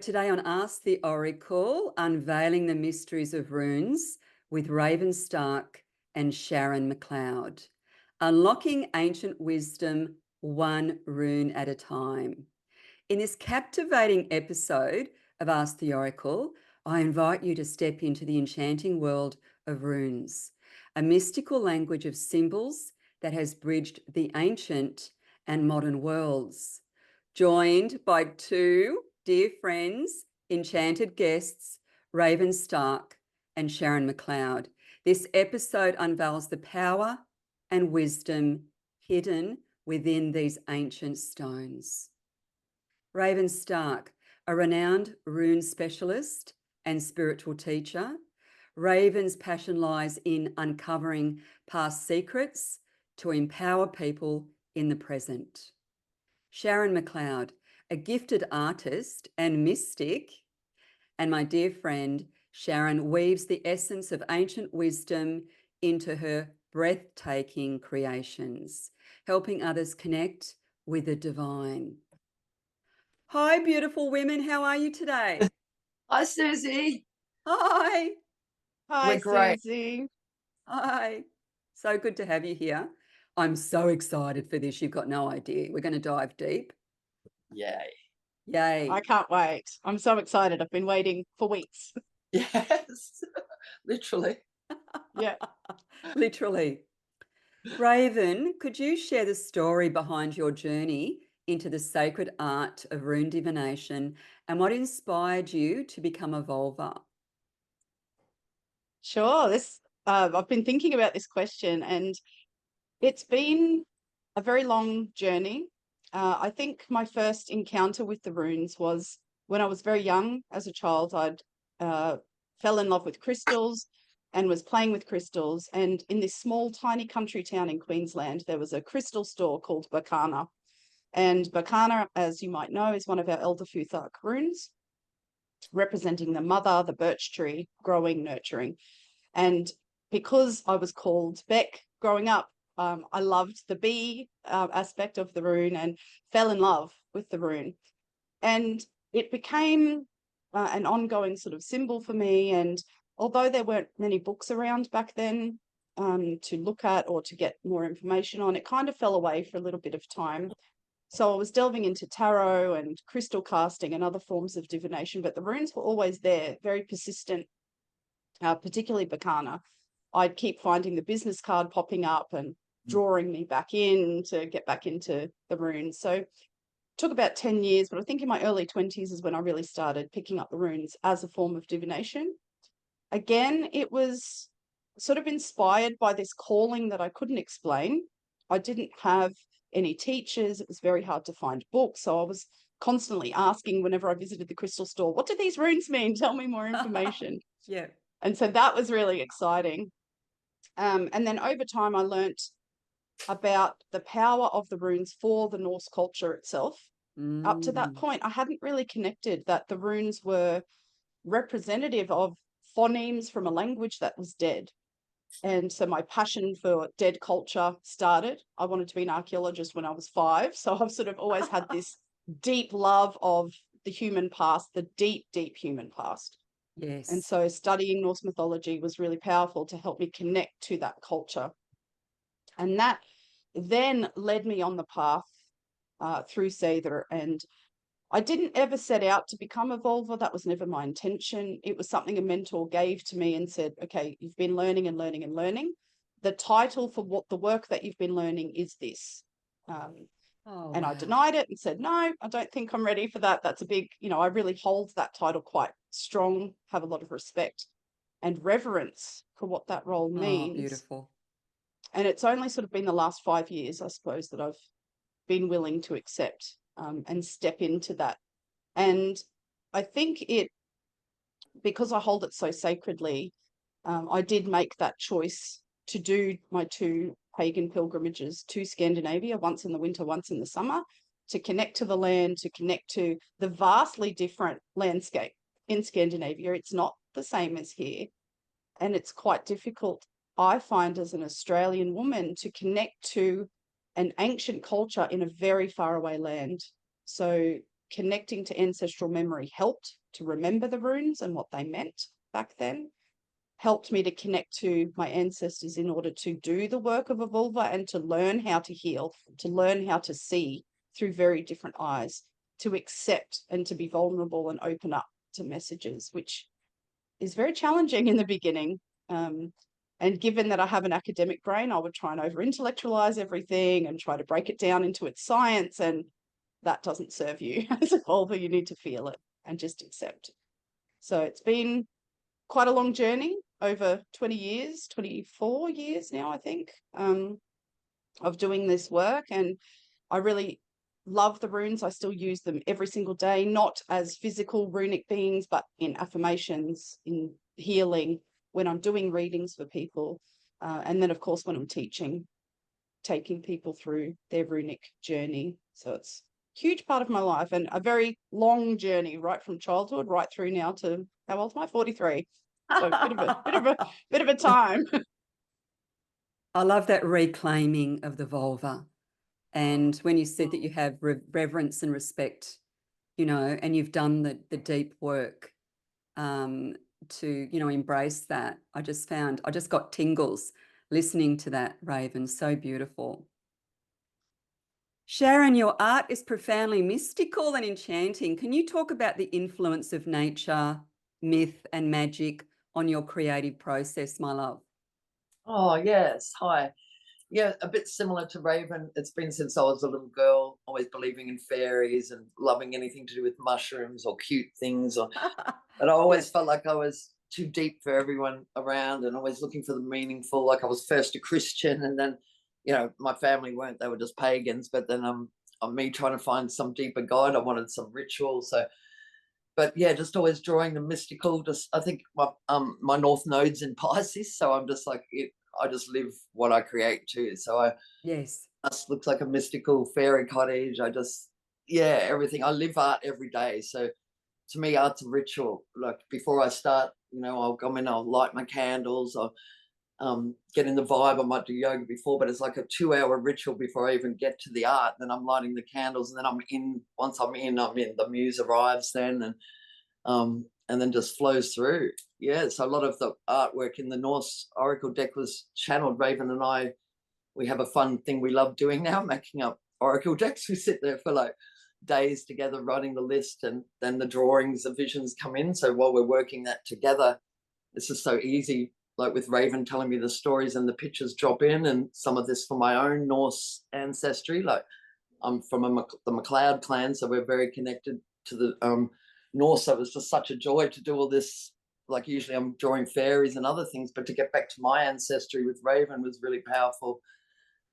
Today on Ask the Oracle, Unveiling the Mysteries of Runes with Raven and Sharon McLeod. Unlocking ancient wisdom one rune at a time. In this captivating episode of Ask the Oracle, I invite you to step into the enchanting world of runes, a mystical language of symbols that has bridged the ancient and modern worlds. Joined by two dear friends, enchanted guests, Raven and Sharon McLeod. This episode unveils the power and wisdom hidden within these ancient stones. Raven, a renowned rune specialist and spiritual teacher. Raven's passion lies in uncovering past secrets to empower people in the present. Sharon McLeod, a gifted artist and mystic, and my dear friend, Sharon weaves the essence of ancient wisdom into her breathtaking creations, helping others connect with the divine. Hi, beautiful women. How are you today? Hi, Suzy. Hi. Hi, We're great. Suzy. Hi. So good to have you here. I'm so excited for this. You've got no idea. We're going to dive deep. Yay. Yay. I can't wait. I'm so excited. I've been waiting for weeks. Yes, literally. Yeah. Literally. Raven, could you share the story behind your journey into the sacred art of rune divination and what inspired you to become a Volva? Sure. I've been thinking about this question, and it's been a very long journey. I think my first encounter with the runes was when I was very young. As a child, I'd fell in love with crystals and was playing with crystals. And in this small, tiny country town in Queensland, there was a crystal store called Bakana. And Bakana, as you might know, is one of our Elder Futhark runes, representing the mother, the birch tree, growing, nurturing. And because I was called Beck growing up, I loved the bee aspect of the rune and fell in love with the rune. And it became an ongoing sort of symbol for me. And although there weren't many books around back then to look at or to get more information on, it kind of fell away for a little bit of time. So I was delving into tarot and crystal casting and other forms of divination, but the runes were always there, very persistent, particularly Bakana. I'd keep finding the business card popping up and drawing me back in to get back into the runes. So it took about 10 years, but I think in my early 20s is when I really started picking up the runes as a form of divination. Again, it was sort of inspired by this calling that I couldn't explain. I didn't have any teachers. It was very hard to find books. So I was constantly asking whenever I visited the crystal store, what do these runes mean? Tell me more information. Yeah. And so that was really exciting. And then over time, I learnt about the power of the runes for the Norse culture itself. Up to that point, I hadn't really connected that the runes were representative of phonemes from a language that was dead. And so my passion for dead culture started. I wanted to be an archaeologist when I was 5. So I've sort of always had this deep love of the human past, the deep, deep human past. Yes. And so studying Norse mythology was really powerful to help me connect to that culture. And that then led me on the path through seiðr. And I didn't ever set out to become a Volva. That was never my intention. It was something a mentor gave to me and said, okay, you've been learning and learning and learning. The title for what the work that you've been learning is this. And I denied it and said, no, I don't think I'm ready for that. That's a big, I really hold that title quite strong, have a lot of respect and reverence for what that role means. Oh, beautiful. And it's only sort of been the last 5 years, I suppose, that I've been willing to accept and step into that. And I think because I hold it so sacredly, I did make that choice to do my 2 pagan pilgrimages to Scandinavia, once in the winter, once in the summer, to connect to the land, to connect to the vastly different landscape in Scandinavia. It's not the same as here. And it's quite difficult, I find, as an Australian woman, to connect to an ancient culture in a very far away land. So connecting to ancestral memory helped to remember the runes and what they meant back then, helped me to connect to my ancestors in order to do the work of a vulva and to learn how to heal, to learn how to see through very different eyes, to accept and to be vulnerable and open up to messages, which is very challenging in the beginning. And given that I have an academic brain, I would try and over-intellectualize everything and try to break it down into its science, and that doesn't serve you as a vulva. You need to feel it and just accept. So it's been quite a long journey, over 20 years, 24 years now, I think, of doing this work. And I really love the runes. I still use them every single day, not as physical runic beings, but in affirmations, in healing, when I'm doing readings for people. And then, of course, when I'm teaching, taking people through their runic journey. So it's a huge part of my life, and a very long journey, right from childhood right through now to, how old am I? 43. So a bit of a time. I love that reclaiming of the vulva. And when you said that you have reverence and respect, you know, and you've done the deep work to, you know, embrace that, I just got tingles listening to that, Raven. So beautiful. Sharon, your art is profoundly mystical and enchanting. Can you talk about the influence of nature, myth, and magic on your creative process, my love? Oh, yes. Hi. Yeah, a bit similar to Raven. It's been since I was a little girl, always believing in fairies and loving anything to do with mushrooms or cute things. But I always felt like I was too deep for everyone around and always looking for the meaningful. Like I was first a Christian, and then, you know, my family weren't, they were just pagans. But then on me trying to find some deeper guide, I wanted some ritual. So, but yeah, just always drawing the mystical. Just, I think my North Node's in Pisces, so I'm just like I just live what I create too. So I just looks like a mystical fairy cottage. Everything. I live art every day. So to me, art's a ritual. Like before I start, you know, I'll come in, I'll light my candles, I'll get in the vibe. I might do yoga before, but it's like a 2-hour ritual before I even get to the art. Then I'm lighting the candles, and then I'm in. Once I'm in. The muse arrives then, and then just flows through. Yeah, so a lot of the artwork in the Norse Oracle deck was channeled. Raven and I, we have a fun thing we love doing now, making up Oracle decks. We sit there for like days together writing the list, and then the drawings, the visions come in. So while we're working that together, it's just so easy, like with Raven telling me the stories and the pictures drop in, and some of this from my own Norse ancestry. Like I'm from the McLeod clan, so we're very connected to the Norse. So it was just such a joy to do all this. Like usually I'm drawing fairies and other things, but to get back to my ancestry with Raven was really powerful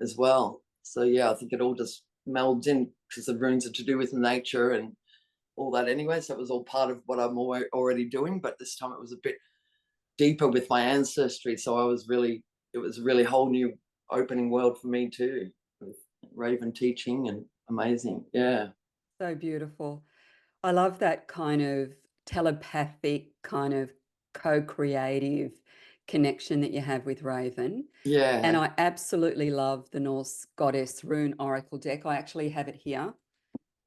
as well. So yeah, I think it all just melds in because the runes are to do with nature and all that anyway. So it was all part of what I'm already doing, but this time it was a bit deeper with my ancestry. So it was really a whole new opening world for me too, with Raven teaching, and amazing. Yeah. So beautiful. I love that kind of telepathic, kind of co-creative connection that you have with Raven. Yeah. And I absolutely love the Norse Goddess Rune Oracle deck. I actually have it here.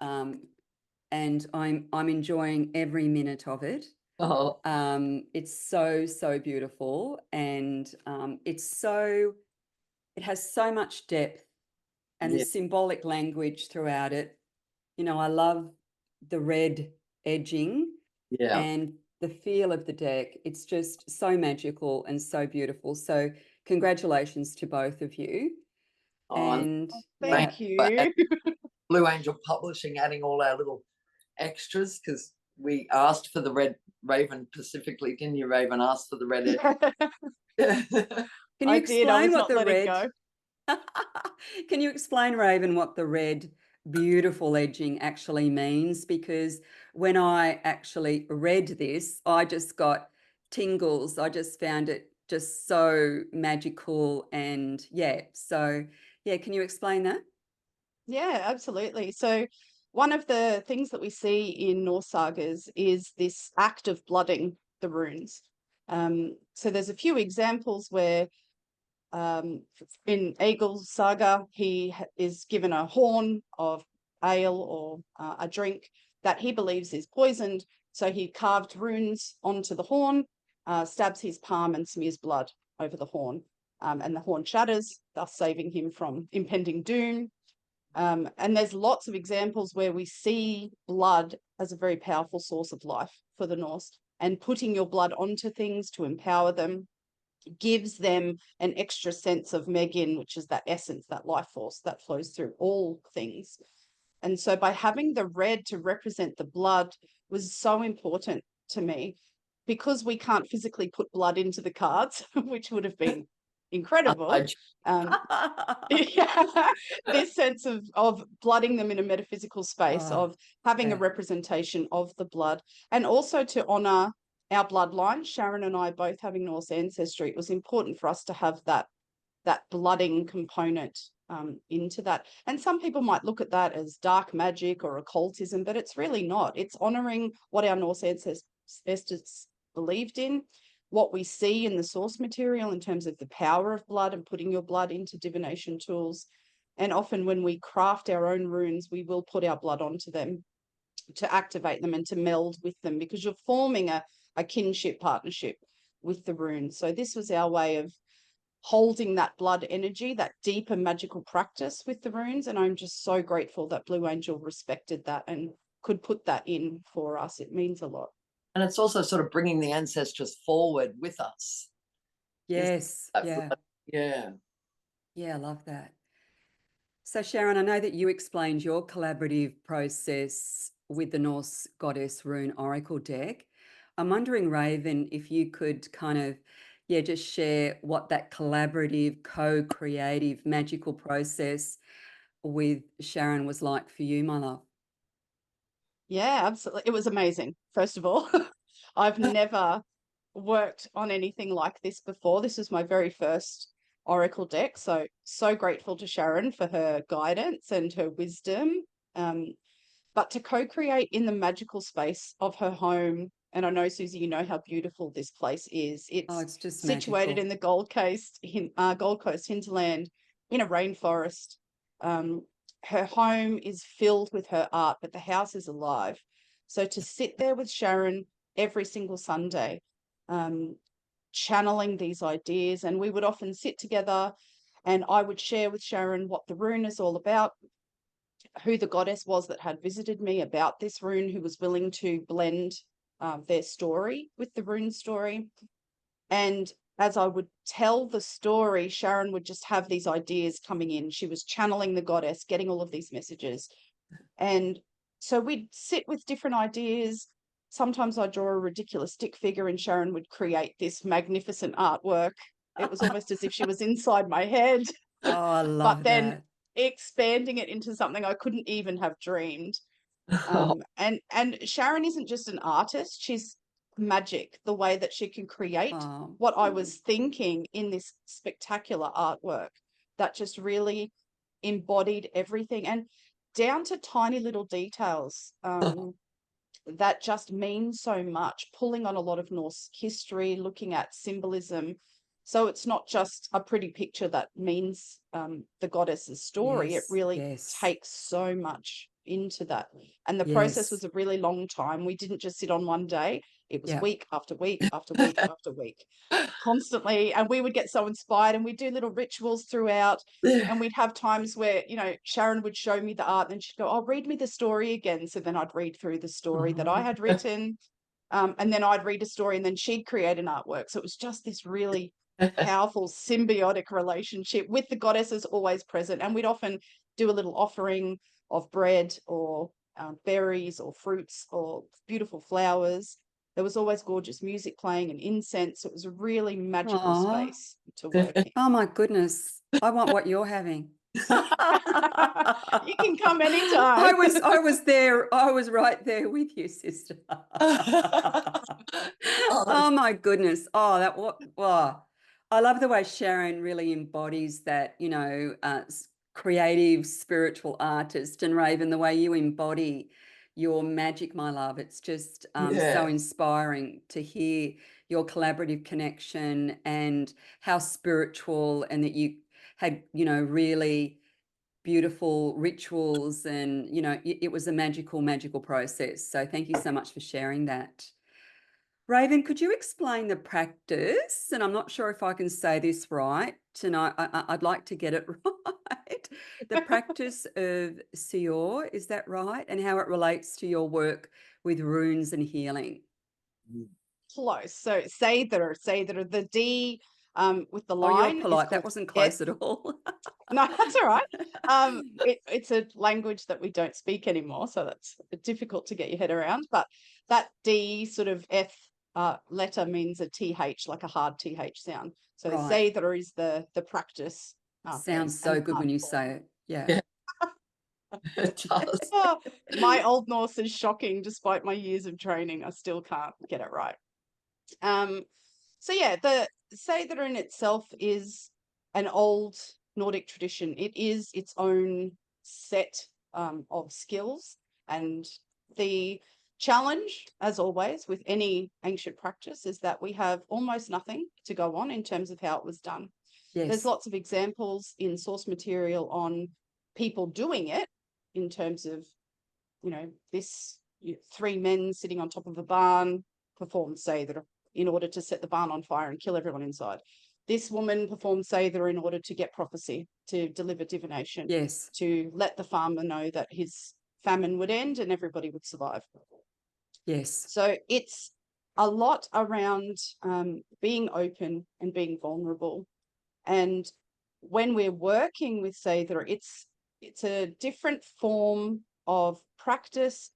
And I'm enjoying every minute of it. Oh. It's so beautiful, and it has so much depth, and the symbolic language throughout it. You know, I love the red edging and the feel of the deck. It's just so magical and so beautiful. So congratulations to both of you. And thank you. Blue Angel Publishing adding all our little extras, because we asked for the red Raven specifically, didn't you? Raven asked for the red edge. Can you explain what the red Can you explain, Raven, what the red beautiful edging actually means? Because when I actually read this, I just got tingles. I just found it just so magical, and can you explain that? Yeah, absolutely. So one of the things that we see in Norse sagas is this act of blooding the runes. So there's a few examples where in Egil's saga, he is given a horn of ale or a drink, that he believes is poisoned. So he carved runes onto the horn, stabs his palm and smears blood over the horn. And the horn shatters, thus saving him from impending doom. And there's lots of examples where we see blood as a very powerful source of life for the Norse, and putting your blood onto things to empower them gives them an extra sense of Megin, which is that essence, that life force that flows through all things. And so by having the red to represent the blood was so important to me, because we can't physically put blood into the cards, which would have been incredible. Yeah, this sense of blooding them in a metaphysical space, of having a representation of the blood, and also to honor our bloodline. Sharon and I both having Norse ancestry, it was important for us to have that blooding component into that. And some people might look at that as dark magic or occultism, but it's really not. It's honoring what our Norse ancestors believed in, what we see in the source material in terms of the power of blood and putting your blood into divination tools. And often when we craft our own runes, we will put our blood onto them to activate them and to meld with them, because you're forming a kinship partnership with the runes. So this was our way of holding that blood energy, that deeper magical practice with the runes. And I'm just so grateful that Blue Angel respected that and could put that in for us. It means a lot. And it's also sort of bringing the ancestors forward with us. Yes. Yeah. Yeah. Yeah, I love that. So Sharon, I know that you explained your collaborative process with the Norse Goddess Rune Oracle deck. I'm wondering, Raven, if you could kind of, just share what that collaborative, co-creative, magical process with Sharon was like for you, my love. Yeah, absolutely. It was amazing. First of all, I've never worked on anything like this before. This was my very first Oracle deck. So grateful to Sharon for her guidance and her wisdom. But to co-create in the magical space of her home, and I know, Suzy, you know how beautiful this place is. It's just situated magical in the Gold Coast hinterland in a rainforest. Her home is filled with her art, but the house is alive. So to sit there with Sharon every single Sunday, channeling these ideas, and we would often sit together and I would share with Sharon what the rune is all about, who the goddess was that had visited me about this rune, who was willing to blend their story with the rune story. And as I would tell the story, Sharon would just have these ideas coming in. She was channeling the goddess, getting all of these messages. And so we'd sit with different ideas. Sometimes I'd draw a ridiculous stick figure and Sharon would create this magnificent artwork. It was almost as if she was inside my head. Oh, I love but then that. expanding it into something I couldn't even have dreamed. And Sharon isn't just an artist, she's magic, the way that she can create what I was thinking in this spectacular artwork that just really embodied everything, and down to tiny little details that just mean so much, pulling on a lot of Norse history, looking at symbolism. So it's not just a pretty picture that means the goddess's story. It really takes so much into that. And the process was a really long time. We didn't just sit on one day. It was week after week after week after week, constantly. And we would get so inspired and we'd do little rituals throughout. And we'd have times where, you know, Sharon would show me the art and she'd go, oh, read me the story again. So then I'd read through the story that I had written. And then I'd read a story and then she'd create an artwork. So it was just this really powerful symbiotic relationship with the goddesses always present. And we'd often do a little offering of bread or berries or fruits or beautiful flowers. There was always gorgeous music playing and incense. It was a really magical space to work in. Oh my goodness. I want what you're having. You can come anytime. I was there. I was right there with you, sister. Oh my goodness. Wow. I love the way Sharon really embodies that, you know, creative spiritual artist, and Raven, the way you embody your magic, my love. It's just so inspiring to hear your collaborative connection and how spiritual, and that you had, you know, really beautiful rituals, and it was a magical process. So thank you so much for sharing that. Raven, could you explain the practice? And I'm not sure if I can say this right, and I'd like to get it right. The practice of seiðr, is that right? And how it relates to your work with runes and healing. Close. So seiðr, the D with the Oh, line you're is polite. That called wasn't S. close at all. No, that's all right. It's a language that we don't speak anymore, so that's difficult to get your head around. But that D sort of F letter means a TH, like a hard TH sound. So Right. seiðr is the practice. Sounds and so good when you form. say it. Yeah. Yeah. It does. Oh, my Old Norse is shocking, despite my years of training. I still can't get it right. So yeah, the seiðr in itself is an old Nordic tradition. It is its own set of skills, and the challenge, as always, with any ancient practice is that we have almost nothing to go on in terms of how it was done. There's Yes. lots of examples in source material on people doing it in terms of, this 3 men sitting on top of a barn performed seiðr in order to set the barn on fire and kill everyone inside. This woman performed seiðr in order to get prophecy, to deliver divination, Yes. to let the farmer know that his famine would end and everybody would survive. Yes. So it's a lot around being open and being vulnerable. And when we're working with seiðr, it's a different form of practice.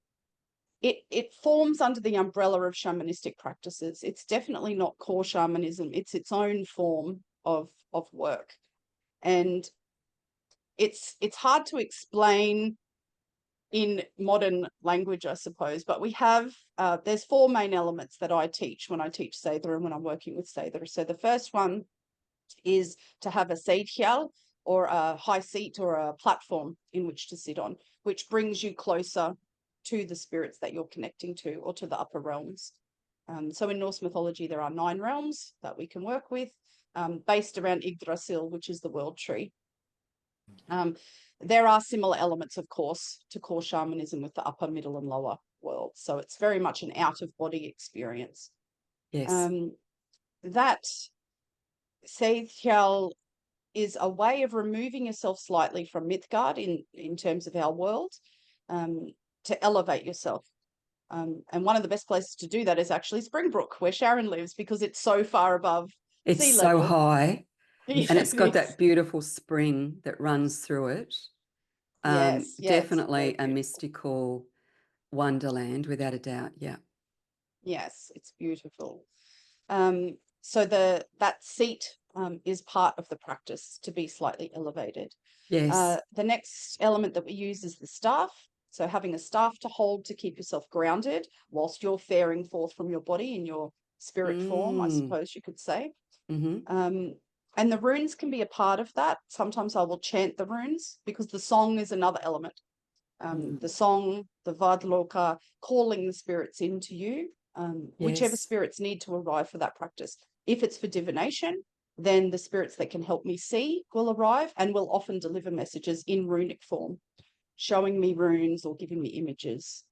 It forms under the umbrella of shamanistic practices. It's definitely not core shamanism. It's its own form of work. And it's hard to explain in modern language, I suppose, but we have, there's 4 main elements that I teach when I teach seiðr and when I'm working with seiðr. So the first one is to have a seiðr, or a high seat or a platform in which to sit on, which brings you closer to the spirits that you're connecting to, or to the upper realms. So in Norse mythology, there are 9 realms that we can work with, based around Yggdrasil, which is the world tree. There are similar elements, of course, to core shamanism with the upper, middle, and lower world. So it's very much an out-of-body experience. Yes. That seiðr is a way of removing yourself slightly from Midgard in terms of our world, to elevate yourself. And one of the best places to do that is actually Springbrook, where Sharon lives, because it's so far above It's sea so level. high, Yes, and it's got it is. that beautiful spring that runs through it. Yes, Definitely it's very a beautiful. mystical wonderland, without a doubt. Yeah. Yes, it's beautiful. So that seat is part of the practice to be slightly elevated. Yes. The next element that we use is the staff. So having a staff to hold to keep yourself grounded whilst you're faring forth from your body in your spirit form, I suppose you could say. Mm-hmm. And the runes can be a part of that. Sometimes I will chant the runes, because the song is another element. The song, the vadloka, calling the spirits into you, whichever Yes. spirits need to arrive for that practice. If it's for divination, then the spirits that can help me see will arrive and will often deliver messages in runic form, showing me runes or giving me images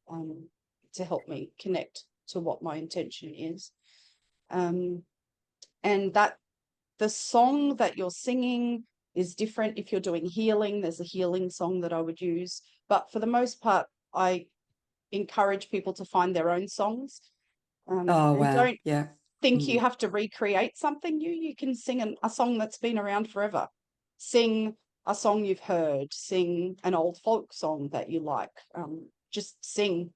to help me connect to what my intention is. And that the song that you're singing is different. If you're doing healing, there's a healing song that I would use. But for the most part, I encourage people to find their own songs. Oh, And wow. don't Yeah. think you have to recreate something new. You can sing a song that's been around forever. Sing a song you've heard. Sing an old folk song that you like. Just sing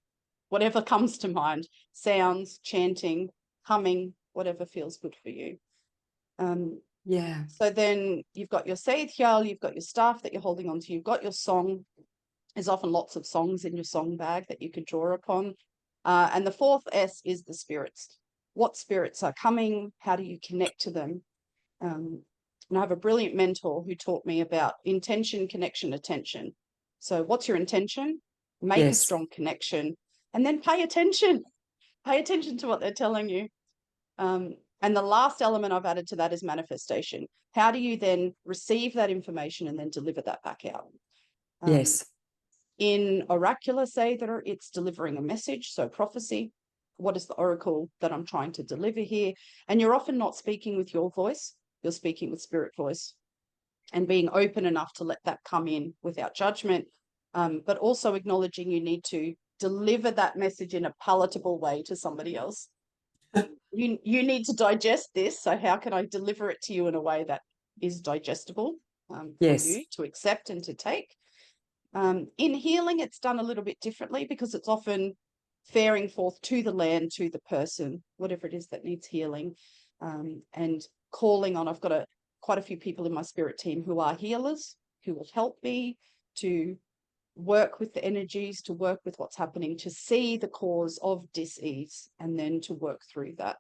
whatever comes to mind. Sounds, chanting, humming, whatever feels good for you. Yeah. So then you've got your seiðr, you've got your staff that you're holding onto, you've got your song. There's often lots of songs in your song bag that you could draw upon. And the 4th S is the spirits. What spirits are coming? How do you connect to them? And I have a brilliant mentor who taught me about intention, connection, attention. So what's your intention? Make a Yes. strong connection, and then pay attention. Pay attention to what they're telling you. And the last element I've added to that is manifestation. How do you then receive that information and then deliver that back out? Yes. In oracular seiðr, it's delivering a message, so prophecy. What is the oracle that I'm trying to deliver here? And you're often not speaking with your voice, you're speaking with spirit voice, and being open enough to let that come in without judgment, but also acknowledging you need to deliver that message in a palatable way to somebody else. You need to digest this, so how can I deliver it to you in a way that is digestible for you to accept and to take? In healing, it's done a little bit differently because it's often faring forth to the land, to the person, whatever it is that needs healing, and calling on. I've got quite a few people in my spirit team who are healers, who will help me to work with the energies, to work with what's happening, to see the cause of dis-ease, and then to work through that.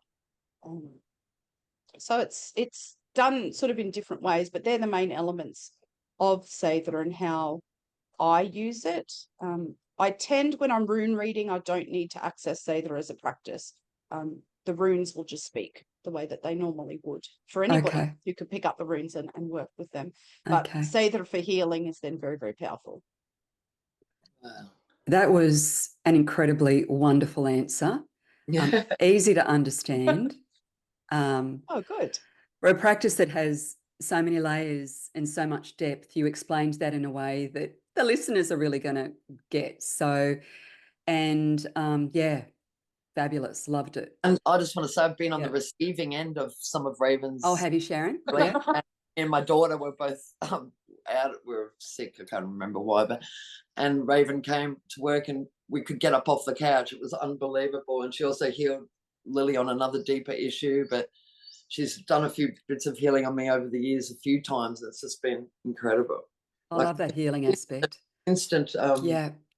So it's done sort of in different ways, but they're the main elements of seiðr and how I use it. I tend, when I'm rune reading, I don't need to access seiðr as a practice. The runes will just speak the way that they normally would for anybody who could pick up the runes and work with them. But seiðr for healing is then very, very powerful. Wow. That was an incredibly wonderful answer. Easy to understand. Oh, good. For a practice that has so many layers and so much depth, you explained that in a way that the listeners are really going to get. So, and yeah, fabulous. Loved it. And I just want to say I've been on the receiving end of some of Raven's. Oh, have you, Sharon? Yeah. And my daughter were both out. We were sick. I can't remember why, and Raven came to work and we could get up off the couch. It was unbelievable. And she also healed Lily on another deeper issue, but she's done a few bits of healing on me over the years, a few times. It's just been incredible. I love that healing aspect. Instant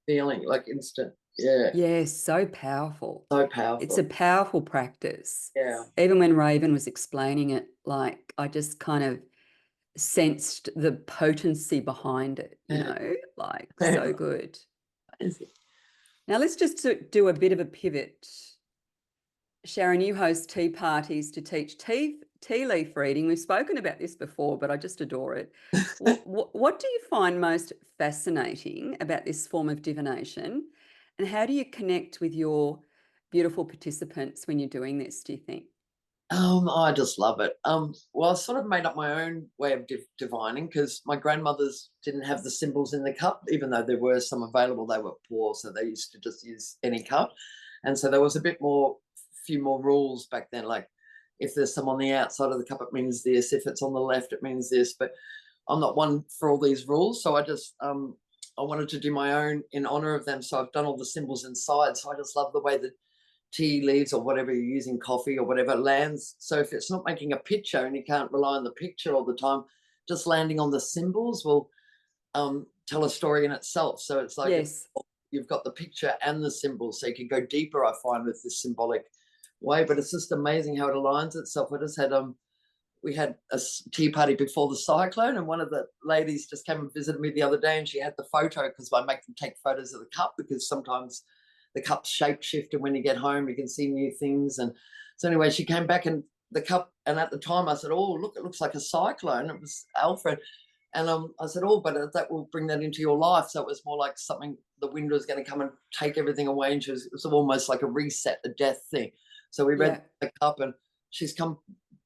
feeling, like instant. Yeah. Yeah, so powerful. So powerful. It's a powerful practice. Yeah. Even when Raven was explaining it, like I just kind of sensed the potency behind it, you know, like so good. Now let's just do a bit of a pivot. Sharon, you host tea parties to teach tea leaf reading. We've spoken about this before, but I just adore it. What do you find most fascinating about this form of divination? And how do you connect with your beautiful participants when you're doing this, do you think? I just love it. Well, I sort of made up my own way of divining because my grandmothers didn't have the symbols in the cup, even though there were some available. They were poor, so they used to just use any cup. And so there was few more rules back then, like if there's some on the outside of the cup, it means this. If it's on the left, it means this. But I'm not one for all these rules, so I just I wanted to do my own in honor of them. So I've done all the symbols inside. So I just love the way that tea leaves or whatever you're using, coffee or whatever, lands. So if it's not making a picture and you can't rely on the picture all the time, just landing on the symbols will tell a story in itself. So it's like you've got the picture and the symbols, so you can go deeper, I find, with this symbolic way. But it's just amazing how it aligns itself. I just had we had a tea party before the cyclone, and one of the ladies just came and visited me the other day, and she had the photo, because I make them take photos of the cup, because sometimes the cup's shape shift, and when you get home you can see new things. And so anyway, she came back and the cup, and at the time I said, oh look, it looks like a cyclone. It was Alfred. And I said, oh, but that will bring that into your life. So it was more like something, the wind was going to come and take everything away. And it was almost like a reset, a death thing. So we read the cup, and she's come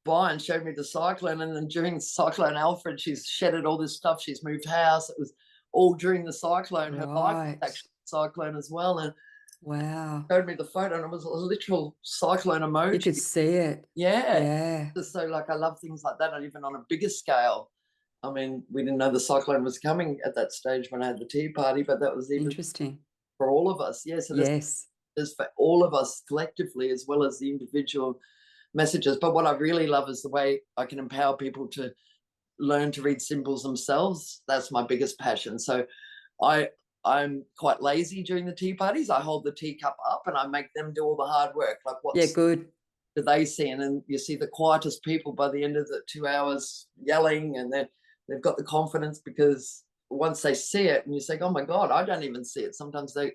by and showed me the cyclone. And then during Cyclone Alfred, she's shedded all this stuff. She's moved house. It was all during the cyclone. Her life was actually a cyclone as well. And wow, showed me the photo, and it was a literal cyclone emoji. You could see it. Yeah. So like, I love things like that, and even on a bigger scale. I mean, we didn't know the cyclone was coming at that stage when I had the tea party, but that was even interesting for all of us. Yeah, so there's for all of us collectively, as well as the individual messages. But what I really love is the way I can empower people to learn to read symbols themselves. That's my biggest passion. So I'm quite lazy during the tea parties. I hold the teacup up and I make them do all the hard work. Like, what's good do they see? And then you see the quietest people by the end of the 2 hours yelling, and then they've got the confidence, because once they see it and you say, oh my God, I don't even see it. Sometimes the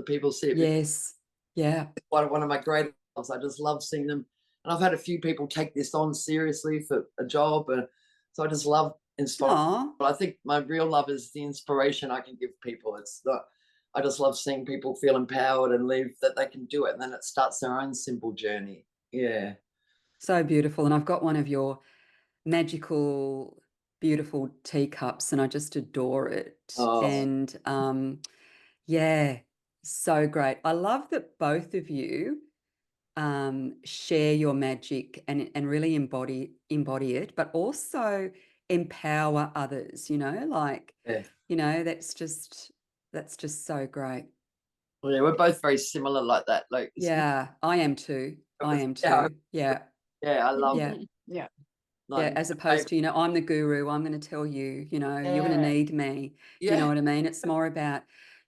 people see it. Yes. Yeah. It's one of my greatest loves. I just love seeing them. And I've had a few people take this on seriously for a job. And so I just love inspire. Aw, But I think my real love is the inspiration I can give people. It's not, I just love seeing people feel empowered and believe that they can do it, and then it starts their own simple journey. Yeah. so beautiful. And I've got one of your magical, beautiful teacups, and I just adore it. Oh. And yeah, so great. I love that both of you share your magic and really embody it, but also empower others, like, Yeah. that's just so great. Well, yeah, we're both very similar like that. Like, Yeah, I am too. I am yeah, too. Yeah. yeah, I love Yeah. it. Yeah. Yeah, Like, as opposed to, I'm the guru, I'm going to tell you, you're going to yeah, need me. You yeah, know what I mean? It's more about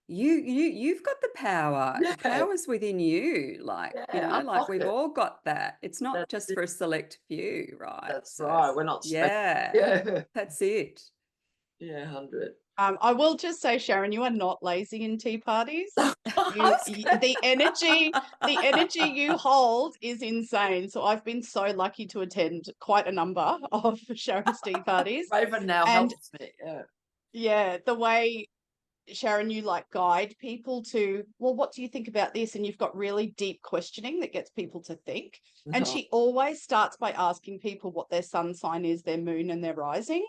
you've got the power. The yeah, power's within you. Like, yeah. like Unlock we've it. all got that. It's not That's just it. for a select few, right? That's So right. We're not special. yeah, Yeah, that's it. yeah, 100. I will just say, Sharon, you are not lazy in tea parties. The energy you hold is insane. So I've been so lucky to attend quite a number of Sharon's tea parties. Raven now And helps me. Yeah. yeah, the way, Sharon, you like guide people to, well, what do you think about this? And you've got really deep questioning that gets people to think. And she always starts by asking people what their sun sign is, their moon and their rising.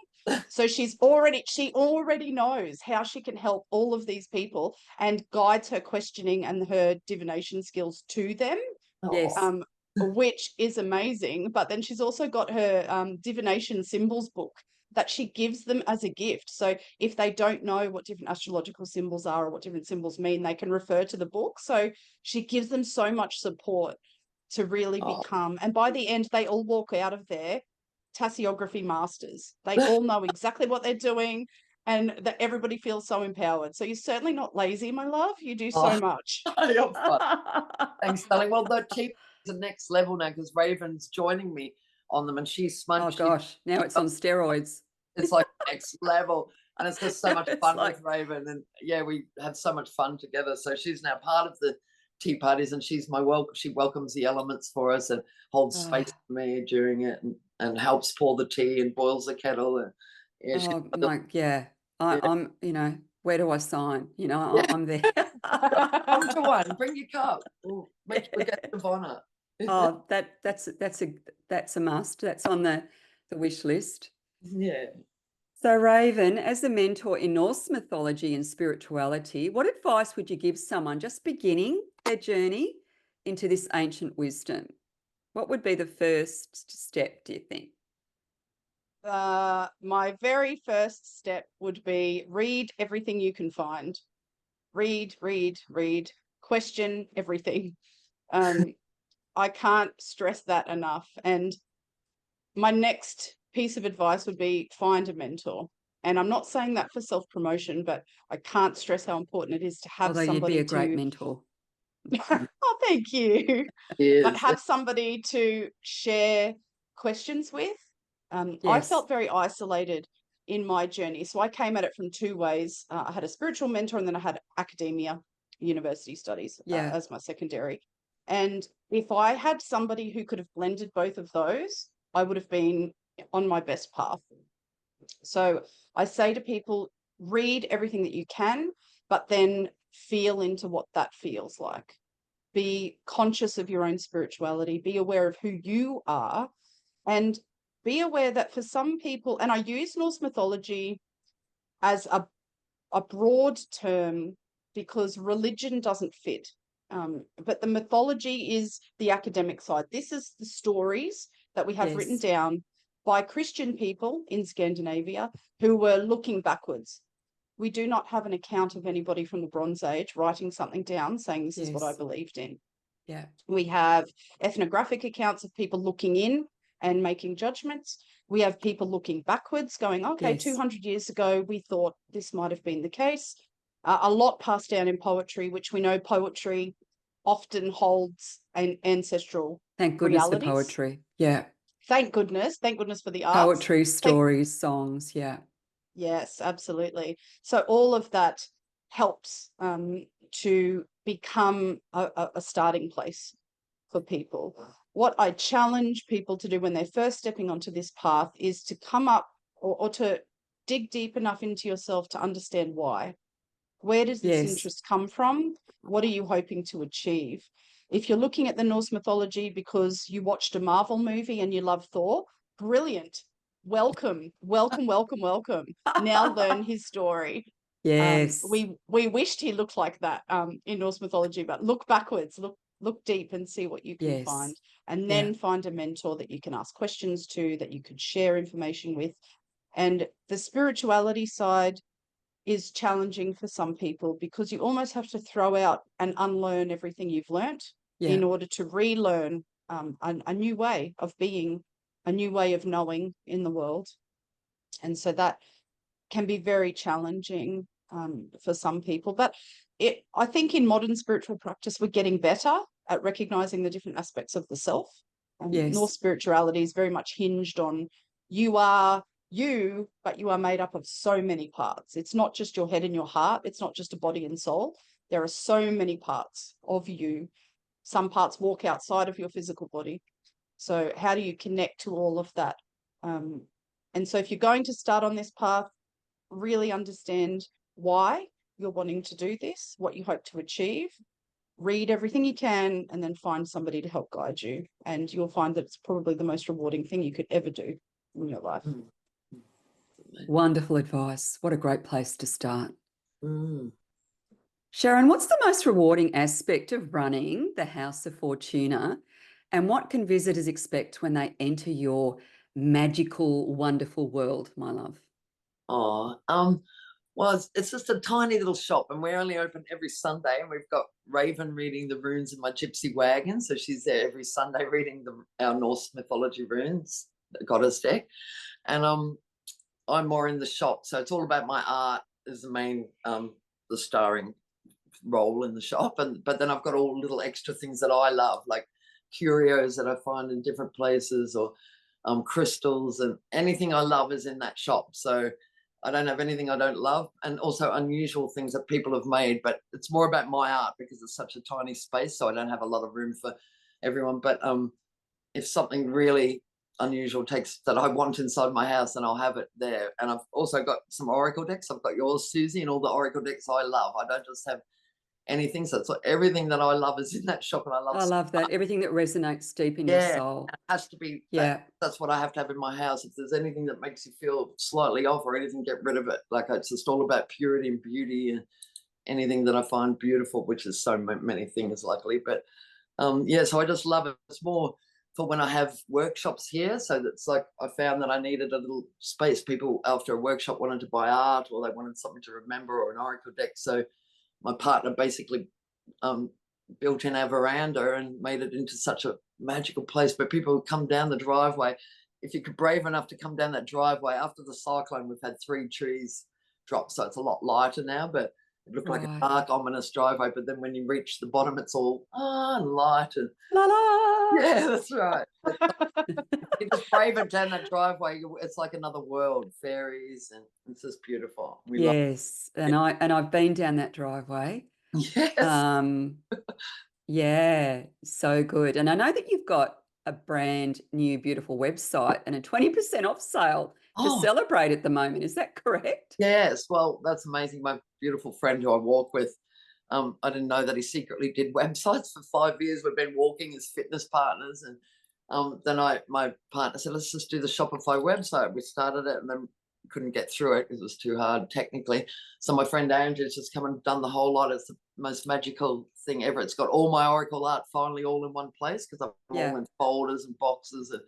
So she already knows how she can help all of these people and guides her questioning and her divination skills to them. Yes. Which is amazing. But then she's also got her divination symbols book that she gives them as a gift. So if they don't know what different astrological symbols are or what different symbols mean, they can refer to the book. So she gives them so much support to really become. And by the end, they all walk out of there tasseography masters. They all know exactly what they're doing, and that everybody feels so empowered. So you're certainly not lazy, my love. You do so much. You're fun. Thanks, darling. Well, the tea is the next level now because Raven's joining me on them, and she's Oh gosh, now it's on steroids. It's like next level, and it's just so much It's fun like- with Raven, and yeah, we have so much fun together. So she's now part of the tea parties, and she's she welcomes the elements for us and holds space for me during it, and helps pour the tea and boils the kettle. And yeah, I'm where do I sign? I'm there. come to one, bring your cup. We'll make you a guest of honor. Oh, that's a must. That's on the wish list. Yeah. So Raven, as a mentor in Norse mythology and spirituality, what advice would you give someone just beginning their journey into this ancient wisdom? What would be the first step, do you think? My very first step would be read everything you can find. Read, question everything. I can't stress that enough. And my next piece of advice would be find a mentor. And I'm not saying that for self-promotion, but I can't stress how important it is to have Although somebody you'd be a great to mentor. Oh, thank you. Yes. But have somebody to share questions with. I Yes. felt very isolated in my journey. So I came at it from two ways. I had a spiritual mentor, and then I had academia, university studies as my secondary. And if I had somebody who could have blended both of those, I would have been on my best path. So I say to people, read everything that you can, but then feel into what that feels like. Be conscious of your own spirituality, be aware of who you are, and be aware that for some people, and I use Norse mythology as a broad term because religion doesn't fit. But the mythology is the academic side. This is the stories that we have written down by Christian people in Scandinavia who were looking backwards. We do not have an account of anybody from the Bronze Age writing something down saying this is what I believed in. Yeah. We have ethnographic accounts of people looking in and making judgments. We have people looking backwards going, okay, 200 years ago, we thought this might have been the case. A lot passed down in poetry, which we know poetry often holds an ancestral Thank goodness realities. for poetry. Yeah. Thank goodness for the arts. Poetry, stories, songs. Yeah. Yes, absolutely. So all of that helps to become a starting place for people. What I challenge people to do when they're first stepping onto this path is to come up or to dig deep enough into yourself to understand why. Where does this Yes. interest come from? What are you hoping to achieve? If you're looking at the Norse mythology because you watched a Marvel movie and you love Thor, brilliant. Welcome, welcome, welcome, welcome. Now learn his story. Yes. We wished he looked like that in Norse mythology, but look backwards, look deep and see what you can Yes. find, and then find a mentor that you can ask questions to, that you could share information with. And the spirituality side is challenging for some people because you almost have to throw out and unlearn everything you've learnt in order to relearn a new way of being, a new way of knowing in the world. And so that can be very challenging for some people. But I think in modern spiritual practice, we're getting better at recognizing the different aspects of the self. Yes. Norse spirituality is very much hinged on you are you, but you are made up of so many parts. It's not just your head and your heart. It's not just a body and soul. There are so many parts of you. Some parts walk outside of your physical body. So how do you connect to all of that? And so if you're going to start on this path, really understand why you're wanting to do this, what you hope to achieve, read everything you can, and then find somebody to help guide you. And you'll find that it's probably the most rewarding thing you could ever do in your life. Wonderful advice. What a great place to start. Mm. Sharon, what's the most rewarding aspect of running the House of Fortuna, and what can visitors expect when they enter your magical, wonderful world, my love? Oh, well, it's just a tiny little shop, and we're only open every Sunday, and we've got Raven reading the runes in my gypsy wagon, so she's there every Sunday reading our Norse mythology runes, the goddess deck, and I'm more in the shop, so it's all about my art is the main the starring role in the shop, but then I've got all little extra things that I love, like curios that I find in different places, or crystals, and anything I love is in that shop. So I don't have anything I don't love, and also unusual things that people have made, but it's more about my art because it's such a tiny space, so I don't have a lot of room for everyone. But if something really unusual takes that I want inside my house, and I'll have it there. And I've also got some oracle decks. I've got yours, Suzy, and all the oracle decks I love. I don't just have anything, so it's like everything that I love is in that shop, and I love that. Everything that resonates deep in your soul. It has to be that's what I have to have in my house. If there's anything that makes you feel slightly off or anything, get rid of it. Like, it's just all about purity and beauty, and anything that I find beautiful, which is so many things, luckily. But so I just love it. It's more for when I have workshops here. So that's like, I found that I needed a little space. People after a workshop wanted to buy art, or they wanted something to remember, or an oracle deck. So my partner basically built in our veranda and made it into such a magical place where people would come down the driveway. If you could brave enough to come down that driveway after the cyclone, we've had 3 trees drop, so it's a lot lighter now, but it looked like a dark, ominous driveway. But then when you reach the bottom, it's all light and la la. Yeah, that's right. You just brave it down that driveway. It's like another world, fairies, and it's just beautiful. Yes, and I've been down that driveway. Yes. Yeah, so good. And I know that you've got a brand new beautiful website and a 20% off sale to celebrate at the moment. Is that correct? Yes. Well, that's amazing. My beautiful friend who I walk with, I didn't know that he secretly did websites for 5 years. We've been walking as fitness partners, and then my partner said, let's just do the Shopify website. We started it and then couldn't get through it because it was too hard technically. So my friend Andrew's just come and done the whole lot. It's the most magical thing ever. It's got all my oracle art finally all in one place, because I'm all in folders and boxes, and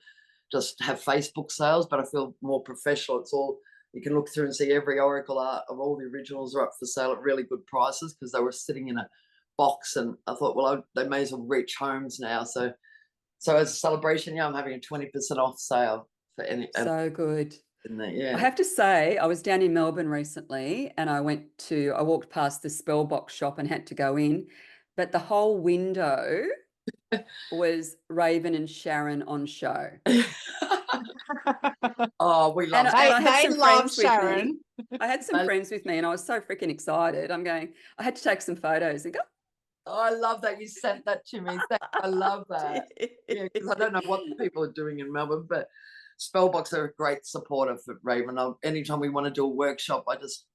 just have Facebook sales, but I feel more professional. It's all, you can look through and see every oracle art of all the originals are up for sale at really good prices, because they were sitting in a box, and I thought, well, they may as well reach homes now. So as a celebration, I'm having a 20% off sale for any. So good. I have to say, I was down in Melbourne recently, and I walked past the spell box shop and had to go in, but the whole window was Raven and Sharon on show. We love and I had some friends Sharon. I had some friends with me, and I was so freaking excited. I had to take some photos and go, Oh, I love that you sent that to me. I love that. Yeah, because I don't know what people are doing in Melbourne, but Spellbox are a great supporter for Raven. Anytime we want to do a workshop, I just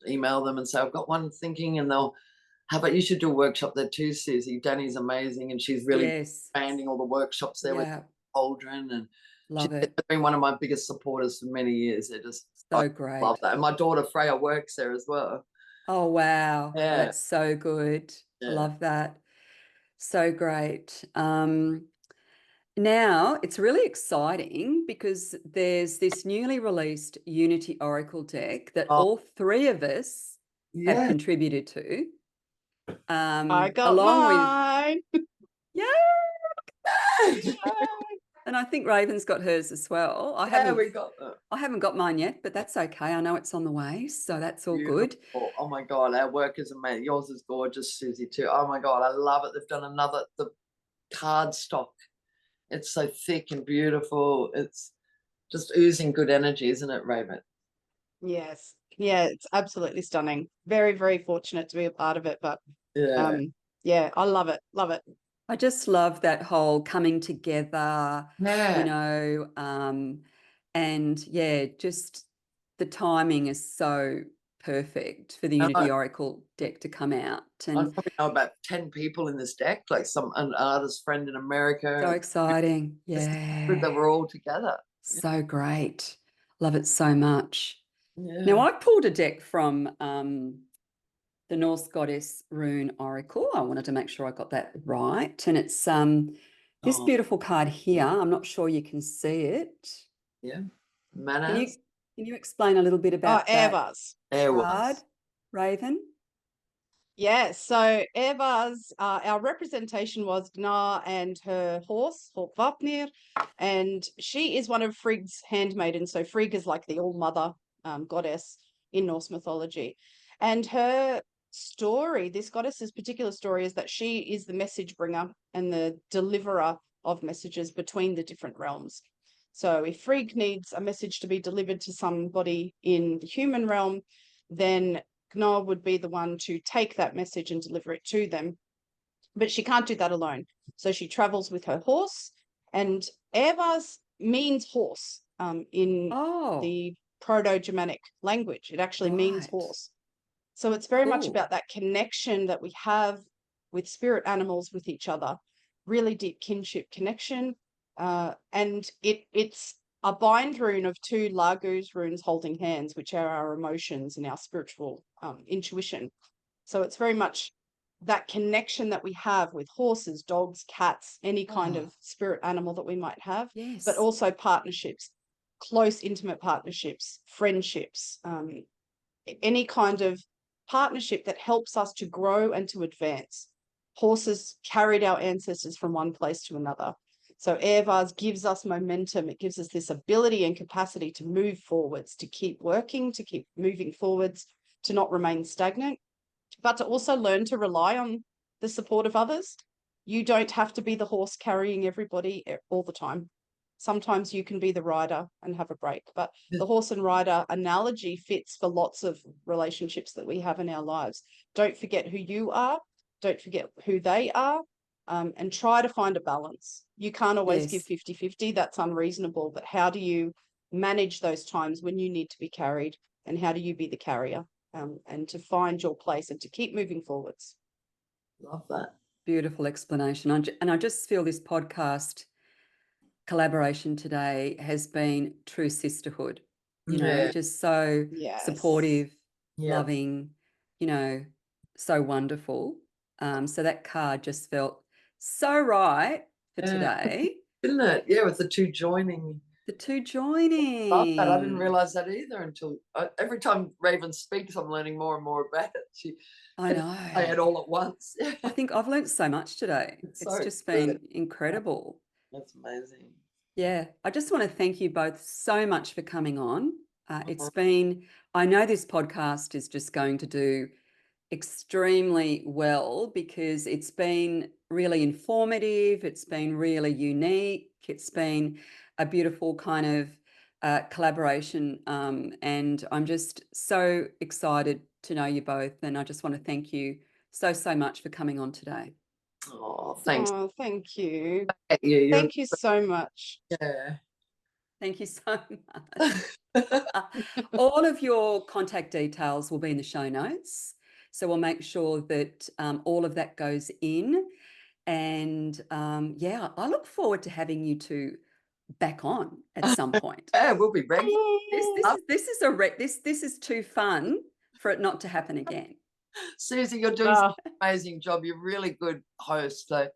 email them and say, I've got one thinking, and they'll, how about you should do a workshop there too, Suzy? Danny's amazing, and she's really Yes. expanding all the workshops there with Yeah. Aldrin, and Love she's it. been one of my biggest supporters for many years. They're just, I So great. love that. And my daughter Freya works there as well. Oh, wow. Well, Yeah. that's so good. I Yeah. love that. So great. Now it's really exciting because there's this newly released Unity Oracle deck that Oh, all three of us have yeah. contributed to. I got Along with, mine. yeah, and I think Raven's got hers as well. I Yeah, we got that. I haven't got mine yet, but that's okay. I know it's on the way, so that's all Beautiful. good. Oh my God, our work is amazing. Yours is gorgeous, Suzy, too. Oh my God, I love it. They've done the card stock. It's so thick and beautiful. It's just oozing good energy, isn't it, Raven? Yes. Yeah, it's absolutely stunning. Very, very fortunate to be a part of it. But Yeah. yeah, I love it. Love it. I just love that whole coming together, Yeah. you know, and yeah, just the timing is so perfect for the Unity Oracle deck to come out. I And probably know about 10 people in this deck, like an artist friend in America. so exciting. It's Yeah. good that we're all together. So great. Love it so much. Yeah. Now I pulled a deck from the Norse Goddess Rune Oracle. I wanted to make sure I got that right. And it's this beautiful card here. I'm not sure you can see it. Yeah. Can Manners. you explain a little bit about that card, Raven? Yeah, so Eva's, our representation was Gna and her horse, Vapnir, and she is one of Frigg's handmaidens. So Frigg is like the all-mother goddess in Norse mythology. And her story, this goddess's particular story, is that she is the message bringer and the deliverer of messages between the different realms. So if Frigg needs a message to be delivered to somebody in the human realm, then Gna would be the one to take that message and deliver it to them. But she can't do that alone. So she travels with her horse, and Evas means horse in the Proto-Germanic language. It actually means horse. So it's very much about that connection that we have with spirit animals, with each other, really deep kinship connection. And it's a bind rune of two Lagus runes holding hands, which are our emotions and our spiritual intuition. So it's very much that connection that we have with horses, dogs, cats, any kind of spirit animal that we might have, but also partnerships, close, intimate partnerships, friendships, any kind of partnership that helps us to grow and to advance. Horses carried our ancestors from one place to another. So Airvars gives us momentum. It gives us this ability and capacity to move forwards, to keep working, to keep moving forwards, to not remain stagnant, but to also learn to rely on the support of others. You don't have to be the horse carrying everybody all the time. Sometimes you can be the rider and have a break. But the horse and rider analogy fits for lots of relationships that we have in our lives. Don't forget who you are. Don't forget who they are. And try to find a balance. You can't always give 50-50. That's unreasonable. But how do you manage those times when you need to be carried? And how do you be the carrier? And to find your place and to keep moving forwards. Love that. Beautiful explanation. And I just feel this podcast collaboration today has been true sisterhood, you know, just so supportive, loving, you know, so wonderful. So that card just felt so right for today. Didn't it? Yeah, with the two joining. The two joining. Love that. I didn't realize that either until every time Raven speaks, I'm learning more and more about it. I know. I had all at once. I think I've learned so much today. It's so just been incredible. That's amazing. Yeah, I just want to thank you both so much for coming on. It's been, I know this podcast is just going to do extremely well because it's been really informative. It's been really unique. It's been a beautiful kind of collaboration. And I'm just so excited to know you both. And I just want to thank you so, so much for coming on today. Oh, thanks. Oh, thank you. You're, Thank you so much. yeah. Thank you so much. All of your contact details will be in the show notes. So we'll make sure that all of that goes in. And yeah, I look forward to having you two back on at some point. Yeah, we'll be ready. This is too fun for it not to happen again. Suzy, you're doing such an amazing job. You're a really good host. So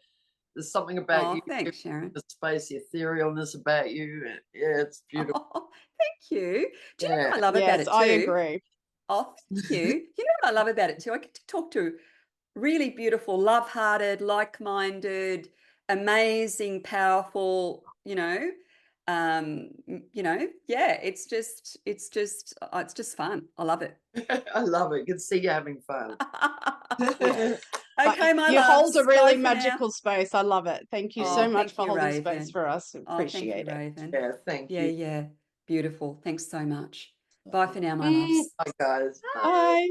there's something about you. Thanks, Sharon. The space, the etherealness about you. Yeah, it's beautiful. Oh, thank you. Do you know what I love about Yes, it too? I agree. Oh, thank you. You know what I love about it too? I get to talk to really beautiful, love-hearted, like-minded, amazing, powerful, yeah, it's just fun. I love it. I love it. Can see you having fun. Yes. Okay, my you loves, hold a really bye for now. magical space. I love it. Thank you so much thank for you, holding Raven. space for us. Appreciate thank you, it. Raven. Yeah, thank you. Yeah, beautiful. Thanks so much. Bye for now, my loves. Bye, guys. Bye.